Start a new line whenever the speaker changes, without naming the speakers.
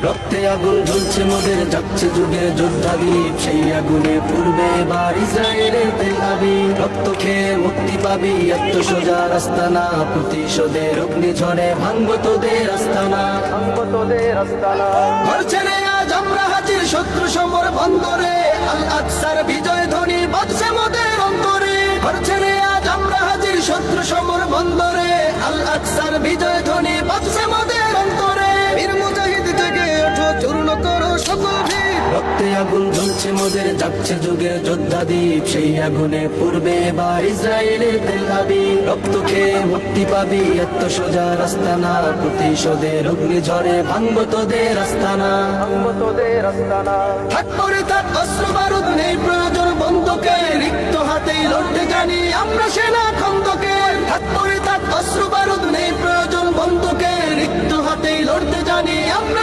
রক্তে আগুন জ্বলছে মোদের, যাচ্ছে যুগের যোদ্ধাদীপ, সেই আগুনে পূর্বে এবার ইসরায়েলের তেল আবিব। রক্ত খেয়ে মুক্তি পাবি, এত সোজা রাস্তা না, প্রতিশোধের অগ্নিঝড়ে ভাঙবো তোদের আস্তানা, ভাঙবো তোদের আস্তানা। ঘর ছেড়ে আজ আমরা হাজির শত্রু সমর বন্দরে, আল আকসার বিজয় ধ্বনি বাজছে মোদের অন্তরে। ঘর ছেড়ে আজ আমরা হাজির শত্রু সমর বন্দরে, আল আকসার বিজয় ধ্বনি বাজছে মোদের অন্তরে। বীর মুজাহিদ জেগে ওঠো, চূর্ণ করো সকল ভিড়। রক্তে আগুন জ্বলছে মোদের, যাচ্ছে যুগের যোদ্ধাদীপ, সেই আগুনে পূর্বে এবার ইসরায়েলের তেল আবিব। রক্ত খেয়ে মুক্তি পাবি, এত সোজা রাস্তা না, প্রতিশোধের অগ্নিঝড়ে ভাঙবো তোদের আস্তানা, ভাঙবো তোদের আস্তানা। থাক পরে থাক অস্ত্র বারুদ, নেই প্রয়োজন বন্ধুকে, রিক্ত হাতেই লড়তে জানি আমরা সেনা খন্দকে। থাক পরে থাক অস্ত্র বারুদ, নেই প্রয়োজন বন্ধুকে, রিক্ত হাতেই লড়তে জানি আমরা।